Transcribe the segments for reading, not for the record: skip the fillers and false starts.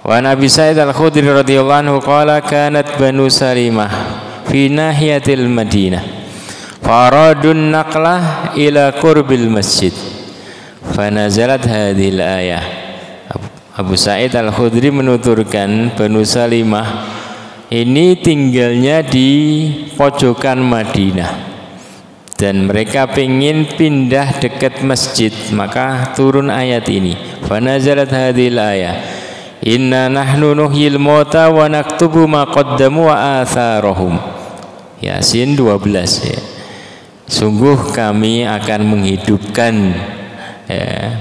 Wa Nabi Sa'id Al-Khudri radhiyallahu anhu qala kanat Banu Salimah fi nahiyatil Madinah faradun naqlah ila qurbil masjid fanazalat hadhil ayah. Abu Sa'id Al-Khudri menuturkan Banu Salimah ini tinggalnya di pojokan Madinah dan mereka pengen pindah dekat masjid, maka turun ayat ini, fanazalat hadhil ayah, inna nahnu nuhyil mauta wa naktubu ma qaddamu wa atharahum. Yasin 12 ya. Sungguh kami akan menghidupkan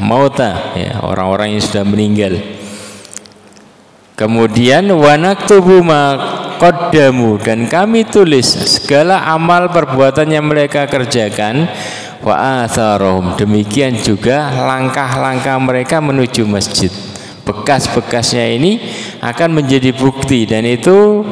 mauta ya, orang-orang yang sudah meninggal. Kemudian wa naktubu ma qaddamu, dan kami tulis segala amal perbuatan yang mereka kerjakan, wa atharahum, demikian juga langkah-langkah mereka menuju masjid. Bekas-bekasnya ini akan menjadi bukti dan itu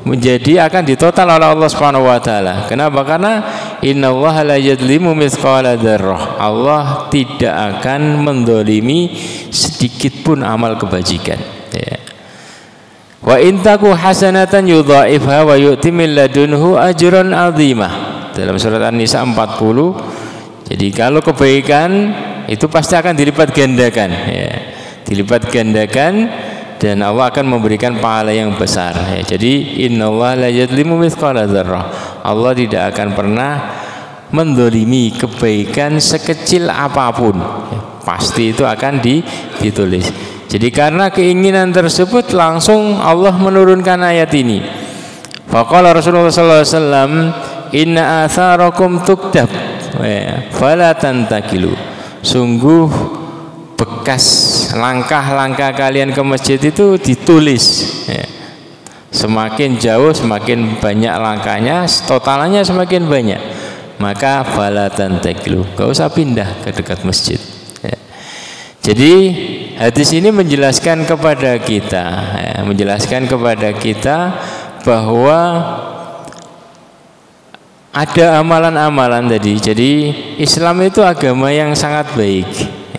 akan ditotal oleh Allah Subhanahu wa taala. Kenapa? Karena innallaha la yadlimu mithqala dzarrah. Allah tidak akan mendolimi sedikit pun amal kebajikan. Ya. Wa in taku hasanatan yudha'ifha wa yu'ti min ladunhu ajran 'azimah. Dalam surat An-Nisa 40. Jadi kalau kebaikan itu pasti akan dilipat gandakan ya. Dilipat gandakan dan Allah akan memberikan pahala yang besar ya. Jadi innallaha la yadlimu mithqala dzarrah. Allah tidak akan pernah mendolimi kebaikan sekecil apapun ya. Pasti itu akan ditulis. Jadi karena keinginan tersebut langsung Allah menurunkan ayat ini. Faqala Rasulullah sallallahu alaihi wasallam, inna atharakum tuktab fala tantakilu. Sungguh bekas langkah-langkah kalian ke masjid itu ditulis ya. Semakin jauh semakin banyak langkahnya, totalnya semakin banyak, maka fala tantakilu, gak usah pindah ke dekat masjid ya. Jadi hadis ini menjelaskan kepada kita bahwa ada amalan-amalan tadi. Jadi Islam itu agama yang sangat baik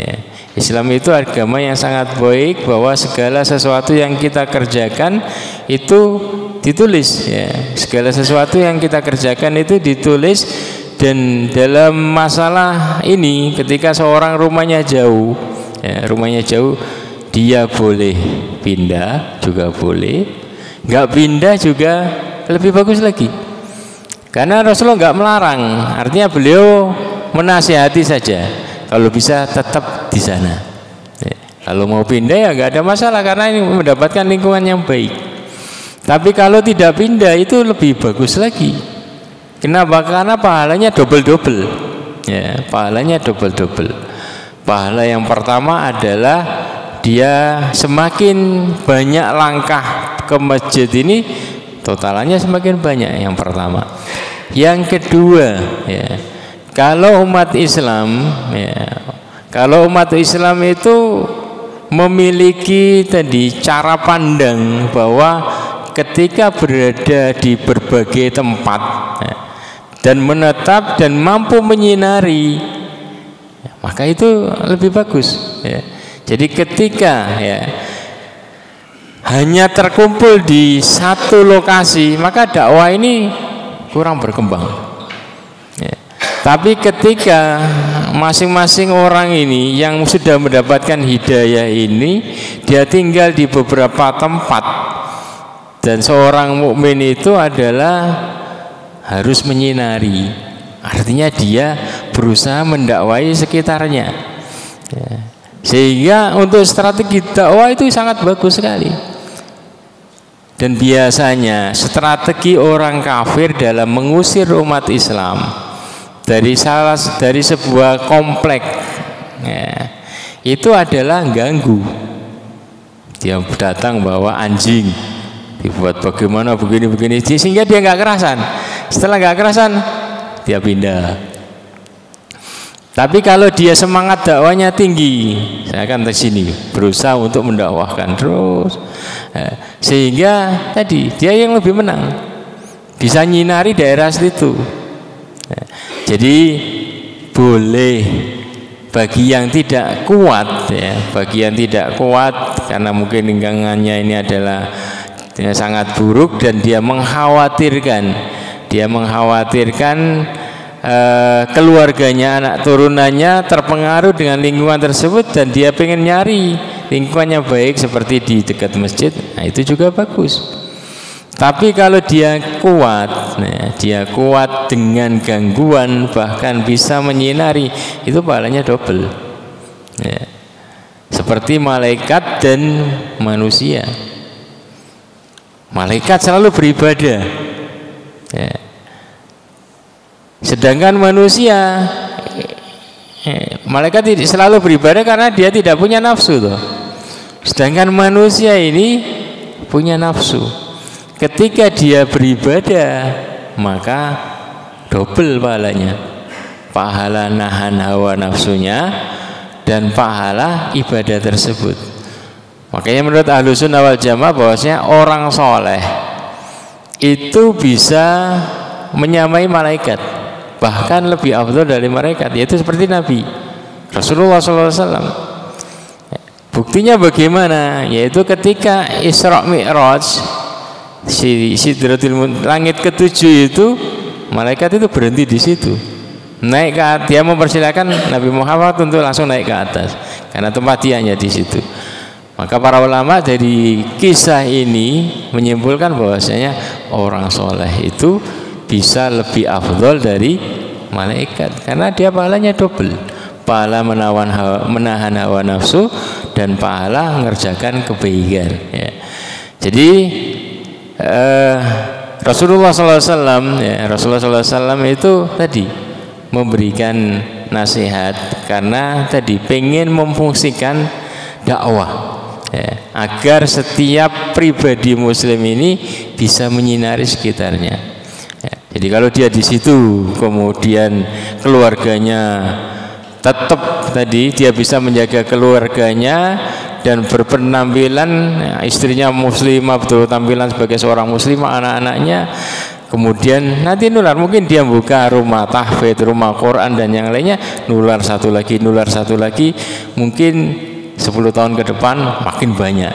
ya. Islam itu agama yang sangat baik, bahwa segala sesuatu yang kita kerjakan itu ditulis ya. Segala sesuatu yang kita kerjakan itu ditulis. Dan dalam masalah ini ketika seorang rumahnya jauh ya, dia boleh pindah juga boleh, nggak pindah juga lebih bagus lagi, karena Rasulullah nggak melarang. Artinya beliau menasihati saja, kalau bisa tetap di sana ya. Kalau mau pindah ya nggak ada masalah, karena ini mendapatkan lingkungan yang baik. Tapi kalau tidak pindah itu lebih bagus lagi. Kenapa? Karena pahalanya double-double ya, pahalanya double-double. Pahala yang pertama adalah dia semakin banyak langkah ke masjid ini, totalannya semakin banyak, yang pertama. Yang kedua ya, kalau umat Islam itu memiliki tadi cara pandang bahwa ketika berada di berbagai tempat ya, dan menetap dan mampu menyinari, maka itu lebih bagus ya. Jadi ketika ya hanya terkumpul di satu lokasi, maka dakwah ini kurang berkembang ya. Tapi ketika masing-masing orang ini yang sudah mendapatkan hidayah ini, dia tinggal di beberapa tempat, dan seorang mukmin itu adalah harus menyinari, artinya dia berusaha mendakwai sekitarnya ya. Sehingga untuk strategi dakwah itu sangat bagus sekali. Dan biasanya strategi orang kafir dalam mengusir umat Islam dari sebuah komplek ya, itu adalah ganggu. Dia datang bawa anjing, dibuat bagaimana begini-begini, sehingga dia nggak kerasan. Setelah nggak kerasan, dia pindah. Tapi kalau dia semangat dakwanya tinggi, saya akan ke sini berusaha untuk mendakwahkan terus, sehingga tadi dia yang lebih menang, bisa nyinari daerah situ. Jadi boleh bagi yang tidak kuat ya, bagi yang tidak kuat karena mungkin lingkungannya ini adalah sangat buruk dan dia mengkhawatirkan keluarganya, anak turunannya terpengaruh dengan lingkungan tersebut dan dia pengen nyari lingkungannya baik seperti di dekat masjid, nah itu juga bagus. Tapi kalau dia kuat, nah, dia kuat dengan gangguan bahkan bisa menyinari, itu pahalanya double ya. Seperti malaikat dan manusia. Malaikat selalu beribadah ya. Sedangkan manusia, malaikat selalu beribadah karena dia tidak punya nafsu toh. Sedangkan manusia ini punya nafsu. Ketika dia beribadah maka double pahalanya, pahala nahan hawa nafsunya dan pahala ibadah tersebut. Makanya menurut Ahlussunnah wal Jamaah bahwasanya orang soleh itu bisa menyamai malaikat, bahkan lebih afdal dari malaikat, yaitu seperti Nabi Rasulullah SAW. Buktinya bagaimana? Yaitu ketika Isra Mi'raj, Sidratul langit ketujuh itu, malaikat itu berhenti di situ, naik ke atas. Dia mempersilahkan Nabi Muhammad untuk langsung naik ke atas karena tempat dia hanya di situ. Maka para ulama dari kisah ini menyimpulkan bahwasanya orang soleh itu bisa lebih afdol dari malaikat karena dia pahalanya double, pahala menahan hawa nafsu dan pahala mengerjakan kebaikan ya. Jadi Rasulullah SAW ya, Rasulullah SAW itu tadi memberikan nasihat karena tadi pengen memfungsikan dakwah ya, agar setiap pribadi muslim ini bisa menyinari sekitarnya ya. Jadi kalau dia di situ kemudian keluarganya tetap tadi dia bisa menjaga keluarganya dan berpenampilan istrinya muslimah, betul tampilan sebagai seorang muslimah, anak-anaknya kemudian nanti nular, mungkin dia buka rumah tahfidz, rumah Quran dan yang lainnya, nular satu lagi, mungkin 10 tahun ke depan makin banyak.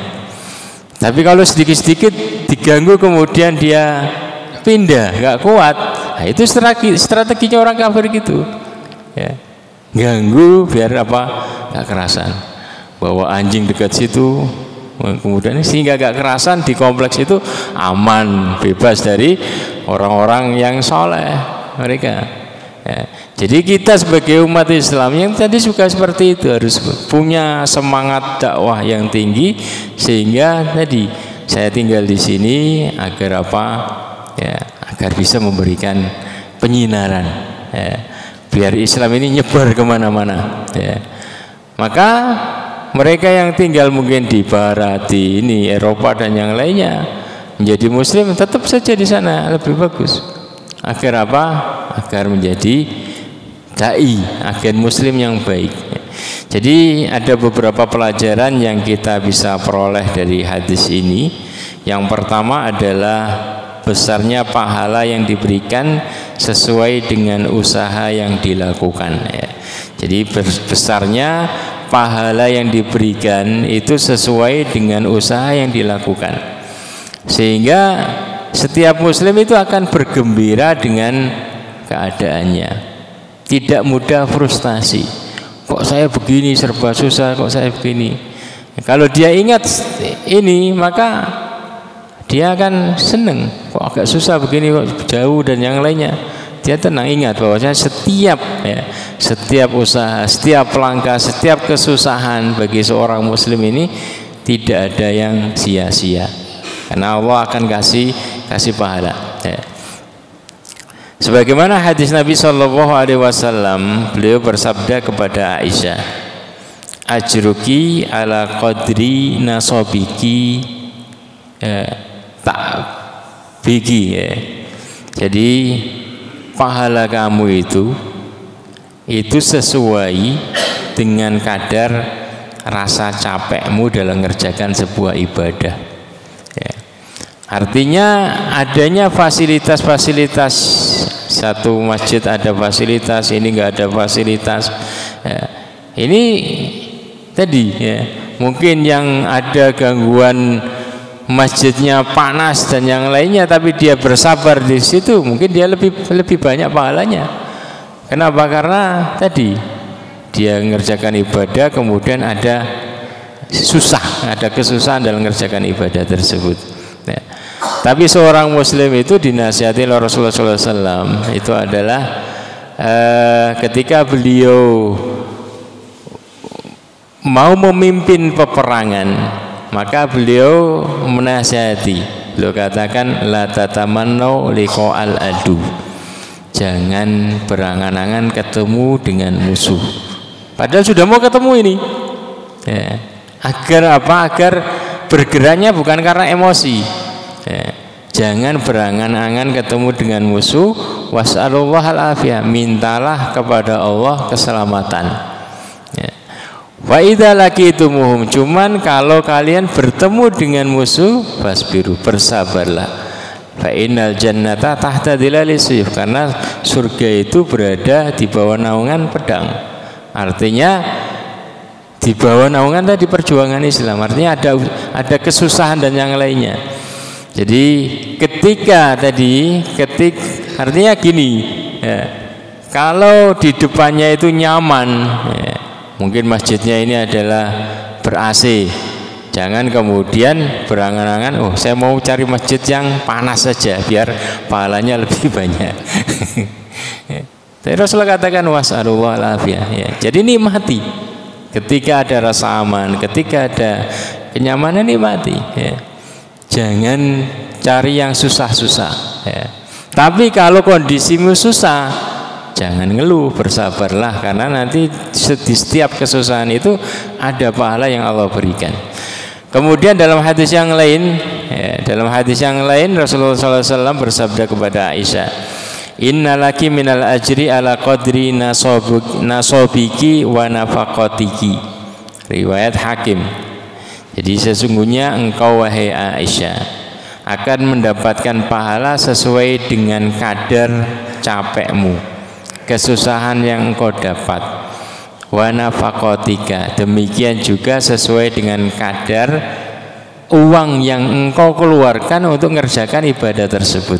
Tapi kalau sedikit-sedikit diganggu kemudian dia pindah, nggak kuat, nah itu strateginya orang kafir gitu ya, ganggu biar apa, nggak kerasan, bawa anjing dekat situ, kemudian sehingga gak kerasan di kompleks itu aman, bebas dari orang-orang yang soleh mereka ya. Jadi kita sebagai umat Islam yang tadi juga seperti itu harus punya semangat dakwah yang tinggi, sehingga tadi saya tinggal di sini agar apa ya, agar bisa memberikan penyinaran ya, biar Islam ini nyebar kemana-mana ya. Maka mereka yang tinggal mungkin di barat, di ini Eropa dan yang lainnya menjadi muslim, tetap saja di sana lebih bagus. Agar apa? Agar menjadi dai, agen muslim yang baik. Jadi ada beberapa pelajaran yang kita bisa peroleh dari hadis ini. Yang pertama adalah besarnya pahala yang diberikan sesuai dengan usaha yang dilakukan ya. Jadi besarnya pahala yang diberikan itu sesuai dengan usaha yang dilakukan, sehingga setiap muslim itu akan bergembira dengan keadaannya, tidak mudah frustasi, kok saya begini serba susah, kok saya begini. Kalau dia ingat ini maka dia akan seneng, kok agak susah begini, kok jauh dan yang lainnya. Dia tenang, ingat bahwasanya setiap usaha, setiap langkah, setiap kesusahan bagi seorang muslim ini tidak ada yang sia-sia, karena Allah akan kasih pahala ya. Sebagaimana hadis Nabi SAW, beliau bersabda kepada Aisyah, ajruki ala qadri nasobiki tak bigi ya. Jadi pahala kamu itu sesuai dengan kadar rasa capekmu dalam mengerjakan sebuah ibadah ya. Artinya adanya fasilitas-fasilitas, satu masjid ada fasilitas, ini enggak ada fasilitas ya. Ini tadi ya, mungkin yang ada gangguan masjidnya panas dan yang lainnya, tapi dia bersabar di situ, mungkin dia lebih banyak pahalanya. Kenapa? Karena tadi dia mengerjakan ibadah, kemudian ada kesusahan dalam mengerjakan ibadah tersebut. Ya. Tapi seorang muslim itu dinasihati oleh Rasulullah SAW itu adalah ketika beliau mau memimpin peperangan, maka beliau menasihati, beliau katakan la tatamannau liqa'al adu, jangan berangan-angan ketemu dengan musuh padahal sudah mau ketemu ini ya. Agar apa? Agar bergeraknya bukan karena emosi ya. Jangan berangan-angan ketemu dengan musuh. Was'alullahal afiyah, mintalah kepada Allah keselamatan ya. Wa idza laqitumuhum, cuman kalau kalian bertemu dengan musuh, fasbiru, bersabarlah. Fa innal jannata tahta dhilalis suyuf, karena surga itu berada di bawah naungan pedang. Artinya di bawah naungan tadi perjuangan Islam, artinya ada kesusahan dan yang lainnya. Jadi artinya gini ya, kalau di depannya itu nyaman ya, mungkin masjidnya ini adalah ber-AC, jangan kemudian berangan-angan, oh saya mau cari masjid yang panas saja biar pahalanya lebih banyak. Tapi Rasulullah katakan was'alullahal afiyah ya. Jadi nikmati ketika ada rasa aman, ketika ada kenyamanan, nikmati ya. Jangan cari yang susah-susah ya. Tapi kalau kondisimu susah, jangan ngeluh, bersabarlah, karena nanti di setiap kesusahan itu ada pahala yang Allah berikan. Kemudian dalam hadis yang lain Rasulullah SAW bersabda kepada Aisyah, innalaki minal ajri ala qadri nasobiki wa nafaqatiki, riwayat Hakim. Jadi sesungguhnya engkau wahai Aisyah akan mendapatkan pahala sesuai dengan kadar capekmu, kesusahan yang engkau dapat. Wa nafaqatika, demikian juga sesuai dengan kadar uang yang engkau keluarkan untuk mengerjakan ibadah tersebut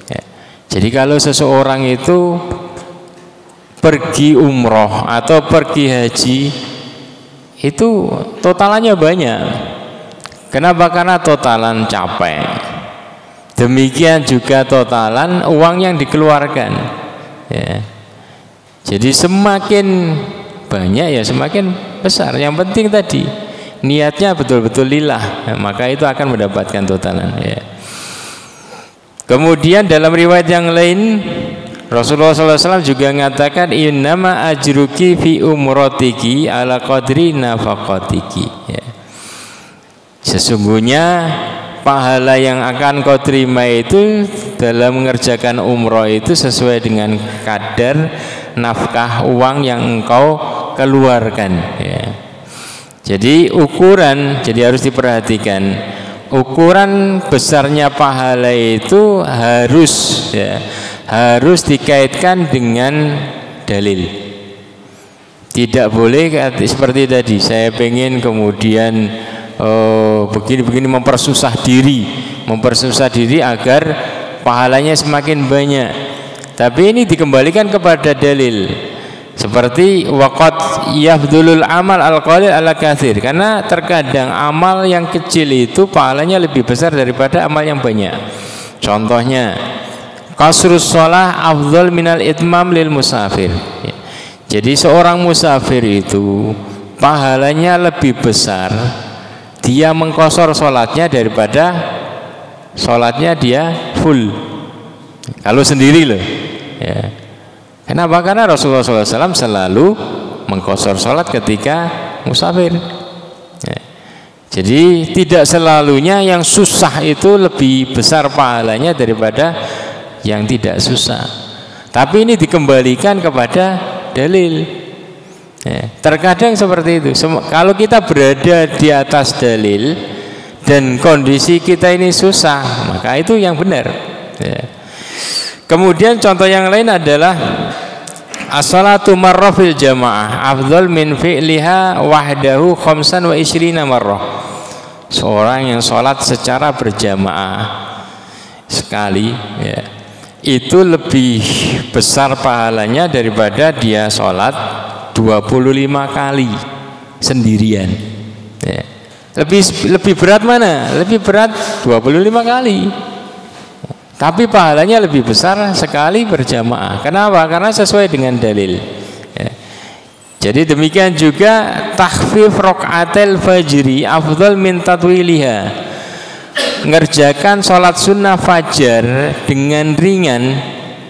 ya. Jadi kalau seseorang itu pergi umroh atau pergi haji, itu totalannya banyak. Kenapa? Karena totalan capek. Demikian juga totalan uang yang dikeluarkan ya. Jadi semakin banyak ya semakin besar. Yang penting tadi niatnya betul-betul lillah ya, maka itu akan mendapatkan totalan ya. Kemudian dalam riwayat yang lain Rasulullah SAW juga mengatakan innama ajruki fi umrotiki ala qadri nafaqatiki ya. Sesungguhnya pahala yang akan kau terima itu dalam mengerjakan umroh itu sesuai dengan kadar nafkah uang yang engkau keluarkan ya. Jadi harus diperhatikan ukuran besarnya pahala itu harus dikaitkan dengan dalil. Tidak boleh seperti tadi saya pengen kemudian begini mempersusah diri agar pahalanya semakin banyak. Tapi ini dikembalikan kepada dalil. Seperti waqad yafdulul amal al-qalil ala katsir, karena terkadang amal yang kecil itu pahalanya lebih besar daripada amal yang banyak. Contohnya qasrus shalah afdal minal itmam lil musafir. Jadi seorang musafir itu pahalanya lebih besar dia mengqasar salatnya daripada salatnya dia full kalau sendiri loh ya. Kenapa? Karena Rasulullah SAW selalu mengqasar salat ketika musafir ya. Jadi tidak selalunya yang susah itu lebih besar pahalanya daripada yang tidak susah. Tapi ini dikembalikan kepada dalil ya. Terkadang seperti itu. Kalau kita berada di atas dalil dan kondisi kita ini susah, maka itu yang benar ya. Kemudian contoh yang lain adalah as-salatu marrah fil jamaah afdal min fi'liha wahdahu khamsan wa ishrina marrah. Seorang yang sholat secara berjamaah sekali, ya, itu lebih besar pahalanya daripada dia sholat 25 kali sendirian, ya. Lebih berat mana? Lebih berat 25 kali. Tapi pahalanya lebih besar sekali berjamaah. Kenapa? Karena sesuai dengan dalil. Ya. Jadi demikian juga takhfif rakaatil fajri afdal min tatwiliha. Ngerjakan sholat sunnah fajar dengan ringan,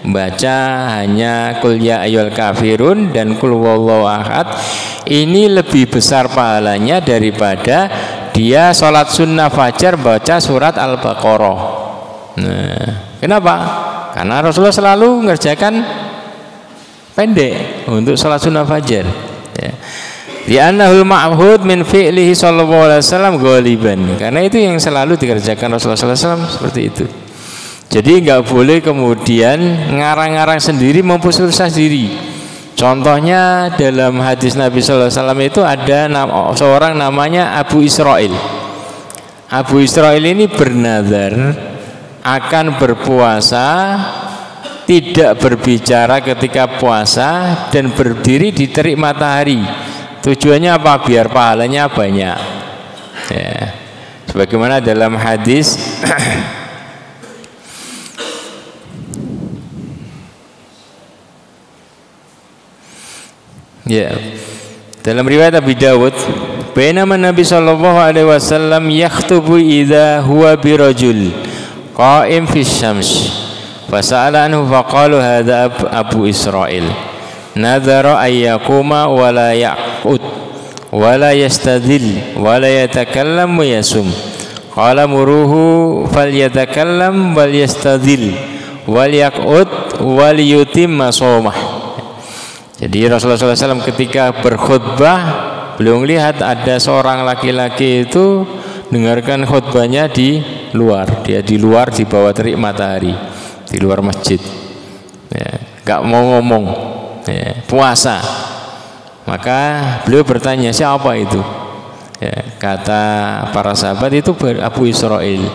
baca hanya qul ya ayyuhal kafirun dan qul huwallahu ahad, ini lebih besar pahalanya daripada dia sholat sunnah fajar baca surat Al-Baqarah. Nah, kenapa? Karena Rasulullah selalu mengerjakan pendek untuk sholat sunnah fajar. Ya. Li'annahul ma'hud min fi'lihi sallallahu alaihi wasallam ghaliban. Karena itu yang selalu dikerjakan Rasulullah sallallahu alaihi wasallam seperti itu. Jadi nggak boleh kemudian ngarang-ngarang sendiri, mempersusah diri. Contohnya dalam hadis Nabi sallallahu alaihi wasallam itu ada seorang namanya Abu Israil. Abu Israil ini bernazar akan berpuasa, tidak berbicara ketika puasa, dan berdiri di terik matahari. Tujuannya apa? Biar pahalanya banyak, ya. Sebagaimana dalam hadis ya, dalam riwayat Abi Dawud, bainama Nabi sallallahu alaihi wasallam yakhutubu idza huwa birajul qa'im fi syams fasa'ala anhu faqalu hadza Abu Israil nadhara ayyakuma wa la yaqut wa la yastadil wa la yatakallam wa yasum qala muruhu falyatakallam wal yastadil wal yaqut wal yutimma shaumah. Jadi Rasulullah SAW ketika berkhutbah, beliau melihat ada seorang laki-laki itu dengarkan khutbahnya di luar. Dia di luar di bawah terik matahari, di luar masjid, ya, gak mau ngomong, ya, puasa. Maka beliau bertanya, siapa itu? Ya, kata para sahabat, itu Abu Israil.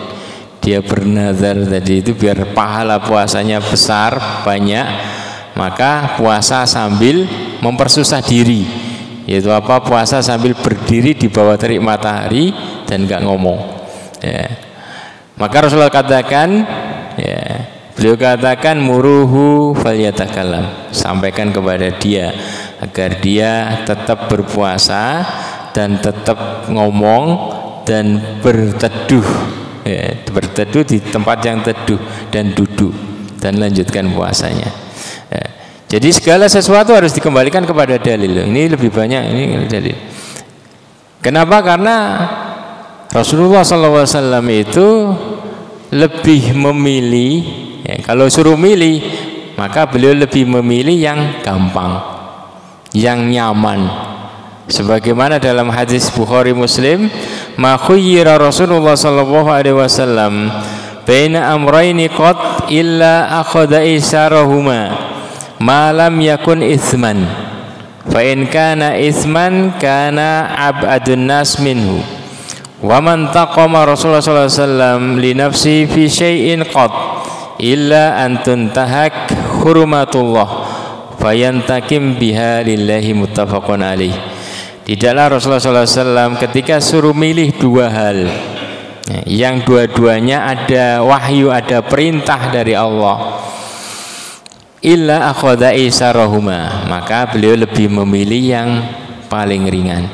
Dia bernazar tadi itu biar pahala puasanya besar, banyak, maka puasa sambil mempersusah diri, yaitu apa? Puasa sambil berdiri di bawah terik matahari dan gak ngomong, ya. Maka Rasulullah katakan, ya, beliau katakan muruhu falyatakallam, sampaikan kepada dia agar dia tetap berpuasa dan tetap ngomong dan berteduh, ya, berteduh di tempat yang teduh dan duduk dan lanjutkan puasanya. Ya. Jadi segala sesuatu harus dikembalikan kepada dalil. Ini lebih banyak ini dalil. Kenapa? Karena Rasulullah SAW itu lebih memilih, ya, kalau suruh milih maka beliau lebih memilih yang gampang, yang nyaman. Sebagaimana dalam hadis Bukhari Muslim, ma khuyyira Rasulullah SAW baina amrayni qad illa akhadha isarahuma ma lam yakun ithman fa in kana ithman kana ab'adun nas minhu wa man taqama Rasulullah sallallahu alaihi wasallam li nafsi fi syai'in qad illa an tuntahak hurumatullah fayantakim biha lillahi muttafaqun alaih. Tidaklah Rasulullah sallallahu alaihi wasallam ketika suruh milih dua hal, yang dua-duanya ada wahyu, ada perintah dari Allah, illa akhadha isarahuma, maka beliau lebih memilih yang paling ringan,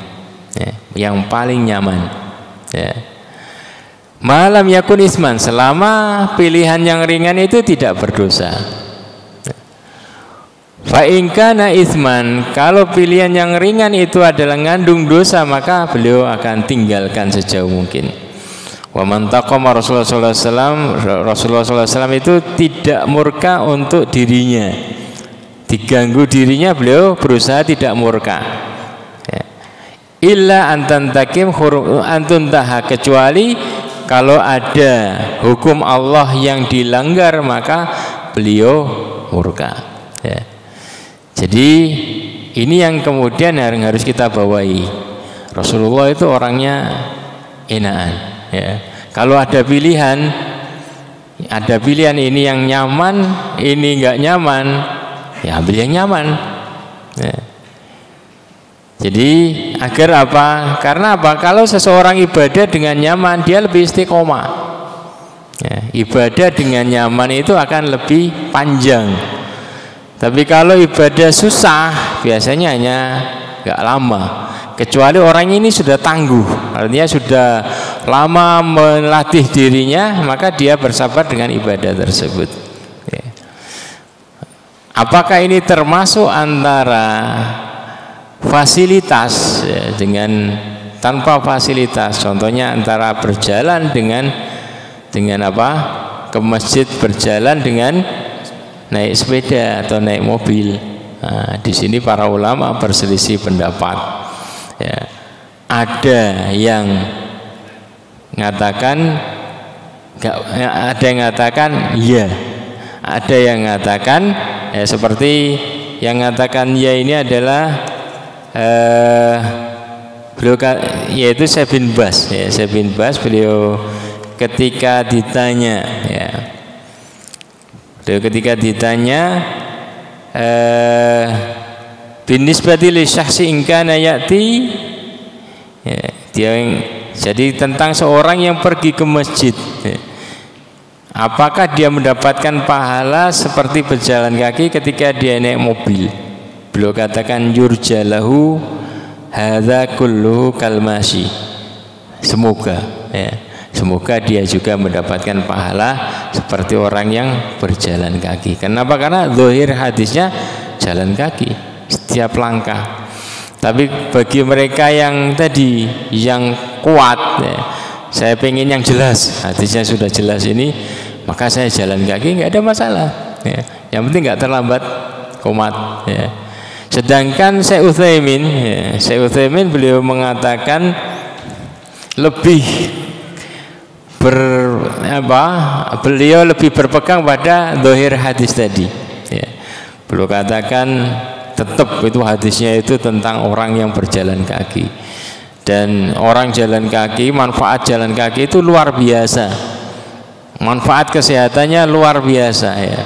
ya, yang paling nyaman. Ya. Malam yakun isman, selama pilihan yang ringan itu tidak berdosa. Fa in kana isman, kalau pilihan yang ringan itu adalah ngandung dosa, maka beliau akan tinggalkan sejauh mungkin. Wa man taqama Rasulullah SAW itu tidak murka untuk dirinya, diganggu dirinya, beliau berusaha tidak murka. Illa antantakim antuntaha, kecuali kalau ada hukum Allah yang dilanggar maka beliau murka, ya. Jadi ini yang kemudian harus kita bawahi. Rasulullah itu orangnya enakan, ya. Kalau ada pilihan ini yang nyaman, ini nggak nyaman, ya ambil yang nyaman. Ya. Jadi agar apa? Karena apa? Kalau seseorang ibadah dengan nyaman, dia lebih istiqomah. Ya, ibadah dengan nyaman itu akan lebih panjang. Tapi kalau ibadah susah, biasanya hanya nggak lama. Kecuali orang ini sudah tangguh, artinya sudah lama melatih dirinya, maka dia bersabar dengan ibadah tersebut. Ya. Apakah ini termasuk antara fasilitas ya, dengan tanpa fasilitas? Contohnya antara berjalan dengan apa? Ke masjid berjalan dengan naik sepeda atau naik mobil. Nah, di sini para ulama berselisih pendapat. Ya, ada yang mengatakan iya, ada yang mengatakan ya, seperti yang mengatakan ya ini adalah beliau yaitu Syekh bin Baz, ya, Syekh bin Baz beliau ketika ditanya binisbati li syakhsi in kana ya'ti, ya, jadi tentang seorang yang pergi ke masjid, ya, apakah dia mendapatkan pahala seperti berjalan kaki ketika dia naik mobil? Beliau katakan yurjalahu hadza kulluhu kalmashi, semoga ya, semoga dia juga mendapatkan pahala seperti orang yang berjalan kaki. Kenapa? Karena zahir hadisnya jalan kaki setiap langkah. Tapi bagi mereka yang tadi yang kuat, ya, saya pengen yang jelas, hadisnya sudah jelas ini, maka saya jalan kaki nggak ada masalah. Ya. Yang penting nggak terlambat komat. Ya. Sedangkan Syekh Utsaimin beliau mengatakan lebih beliau lebih berpegang pada zahir hadis tadi. Ya. Beliau katakan tetap itu hadisnya itu tentang orang yang berjalan kaki, dan orang jalan kaki, manfaat jalan kaki itu luar biasa, manfaat kesehatannya luar biasa ya.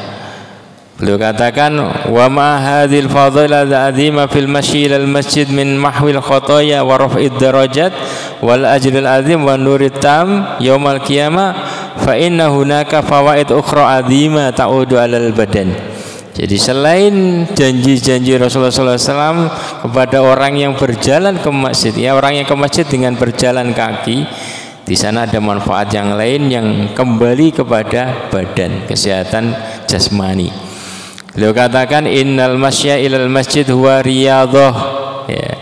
Beliau katakan wa ma hadhil fadhilah azima fil masyi ilal masjid min mahwil khotoya wa raf'id darajat wal ajril azim wa nurit tam yaumal qiyamah fa inna hunaka fawaid ukhra azima ta'udu alal badan. Jadi selain janji-janji Rasulullah SAW kepada orang yang berjalan ke masjid, ya, orang yang ke masjid dengan berjalan kaki, di sana ada manfaat yang lain yang kembali kepada badan, kesehatan jasmani. Beliau katakan innal masya ilal masjid huwa riyadhah, ya,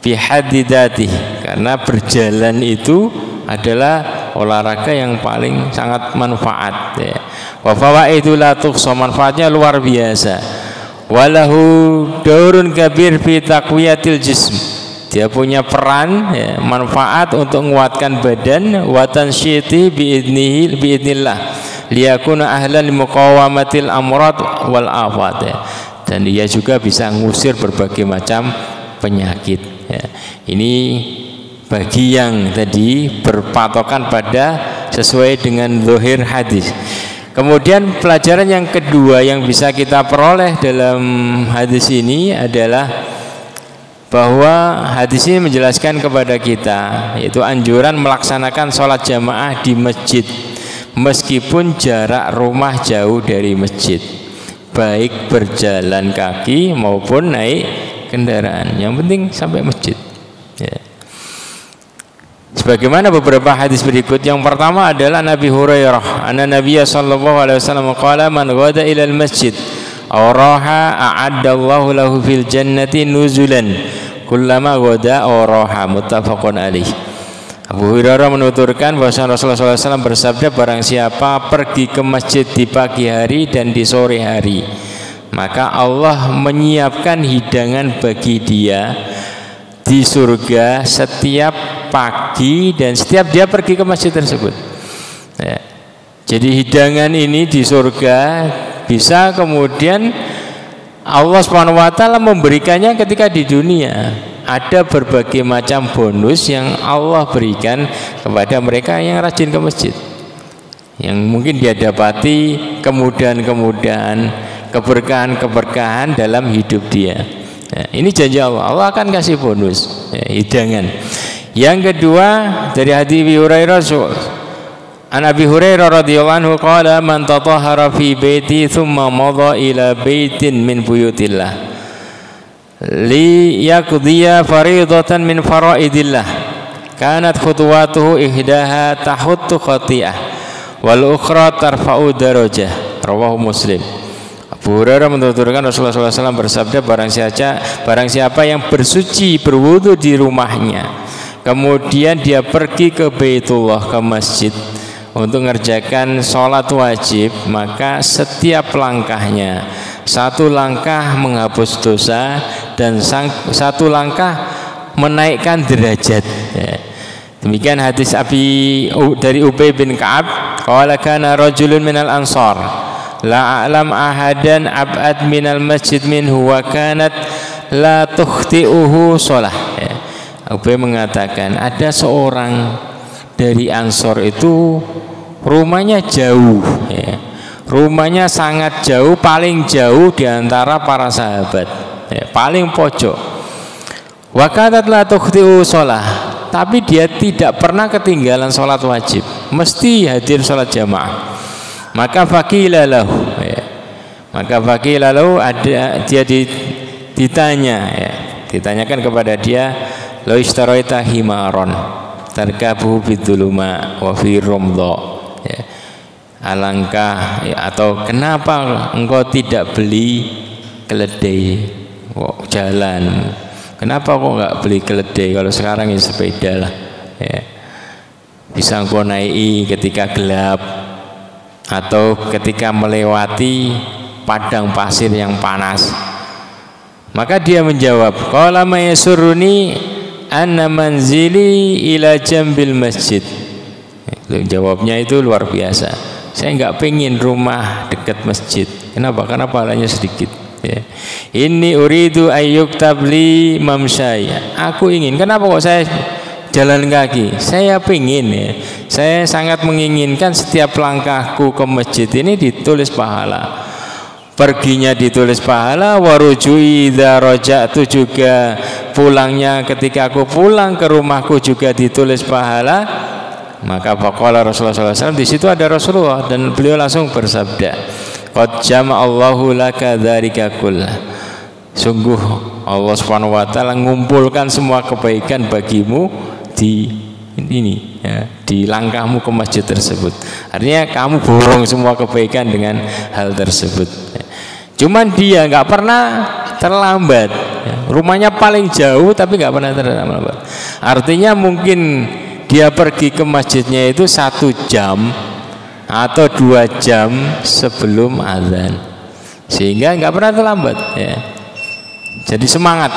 bihadidati, karena berjalan itu adalah olahraga yang paling sangat manfaat, ya. Wa fawaidu la tuhsa, manfaatnya luar biasa. Walahu daurun kabir fi taqwiyatil jism, dia punya peran, ya, manfaat untuk menguatkan badan, wa tansyiti biidnillah liyakuna ahlan limuqawamatil amrad wal afat, ya. Dan dia juga bisa ngusir berbagai macam penyakit, ya. Ini bagi yang tadi berpatokan pada sesuai dengan zahir hadis. Kemudian pelajaran yang kedua yang bisa kita peroleh dalam hadis ini adalah bahwa hadis ini menjelaskan kepada kita yaitu anjuran melaksanakan sholat jamaah di masjid meskipun jarak rumah jauh dari masjid, baik berjalan kaki maupun naik kendaraan, yang penting sampai masjid, ya. Sebagaimana beberapa hadis berikut. Yang pertama adalah Nabi Hurairah, anna Nabiya sallallahu alaihi wasallam qala man ghada ila al-masjid aw raha a'addallahu lahu fil jannati nuzulan kullama ghada aw raha, muttafaqun alaih. Abu Hurairah menuturkan bahwa Rasulullah SAW bersabda, barang siapa pergi ke masjid di pagi hari dan di sore hari, maka Allah menyiapkan hidangan bagi dia di surga setiap pagi dan setiap dia pergi ke masjid tersebut, ya. Jadi hidangan ini di surga bisa kemudian Allah Subhanahu wa taala memberikannya ketika di dunia. Ada berbagai macam bonus yang Allah berikan kepada mereka yang rajin ke masjid, yang mungkin dia dapati kemudahan-kemudahan, keberkahan-keberkahan dalam hidup dia. Nah, ini janji Allah, Allah akan kasih bonus, hidangan. Yang kedua dari hadits Abi Hurairah, an Abi Hurairah radhiyallahu anhu qala man tatahhara fi baiti thumma madha ila baitin min buyutillah li yaqdiya faridatan min faraidillah kanat khutuwatuhu ihdaha tahuttu khati'ah wal ukhra tarfa'u darajah. Rawahu Muslim. Abu Hurairah menuturkan Rasulullah SAW bersabda, barang siapa yang bersuci berwudu di rumahnya, kemudian dia pergi ke Baitullah, ke masjid untuk mengerjakan sholat wajib, maka setiap langkahnya satu langkah menghapus dosa dan satu langkah menaikkan derajat. Demikian hadis dari Ubay bin Ka'ab, qala kana rajulun minal ansar la a'lam ahadan ab'ad minal masjid minhu wa kanat la tukhti'uhu sholah. Ubay mengatakan ada seorang dari Ansor itu rumahnya jauh, rumahnya sangat jauh, paling jauh diantara para sahabat, paling pojok. Wa kanat la tukhti'uhu sholah, tapi dia tidak pernah ketinggalan sholat wajib, mesti hadir sholat jamaah. Maka faqila lahu, ada dia ditanyakan kepada dia, la ishtaraita himaron tarkabuhu bidzuluma wa fi ramdha, alangkah atau kenapa engkau tidak beli keledai jalan, kenapa kok nggak beli keledai, kalau sekarang ya sepeda lah, bisa engkau naiki ketika gelap atau ketika melewati padang pasir yang panas. Maka dia menjawab, qala ma yasurruni anna manzili ila jambil masjid. Jawabnya itu luar biasa, saya nggak pengen rumah dekat masjid. Kenapa? Karena pahalanya sedikit. Ini uridu ayyuk tabli mamsyaya. Aku ingin, kenapa kok saya jalan kaki? Saya pengen, saya sangat menginginkan setiap langkahku ke masjid ini ditulis pahala. Perginya ditulis pahala, warujui idza raja'tu, juga pulangnya ketika aku pulang ke rumahku juga ditulis pahala. Maka faqala Rasulullah SAW, di situ ada Rasulullah dan beliau langsung bersabda, qad jama'allahu laka dzalika kullah. Sungguh Allah Subhanahu wa taala mengumpulkan semua kebaikan bagimu di ini, di langkahmu ke masjid tersebut. Artinya kamu borong semua kebaikan dengan hal tersebut. Cuman dia nggak pernah terlambat, rumahnya paling jauh tapi nggak pernah terlambat. Artinya mungkin dia pergi ke masjidnya itu 1 jam atau 2 jam sebelum azan, sehingga nggak pernah terlambat. Jadi semangat.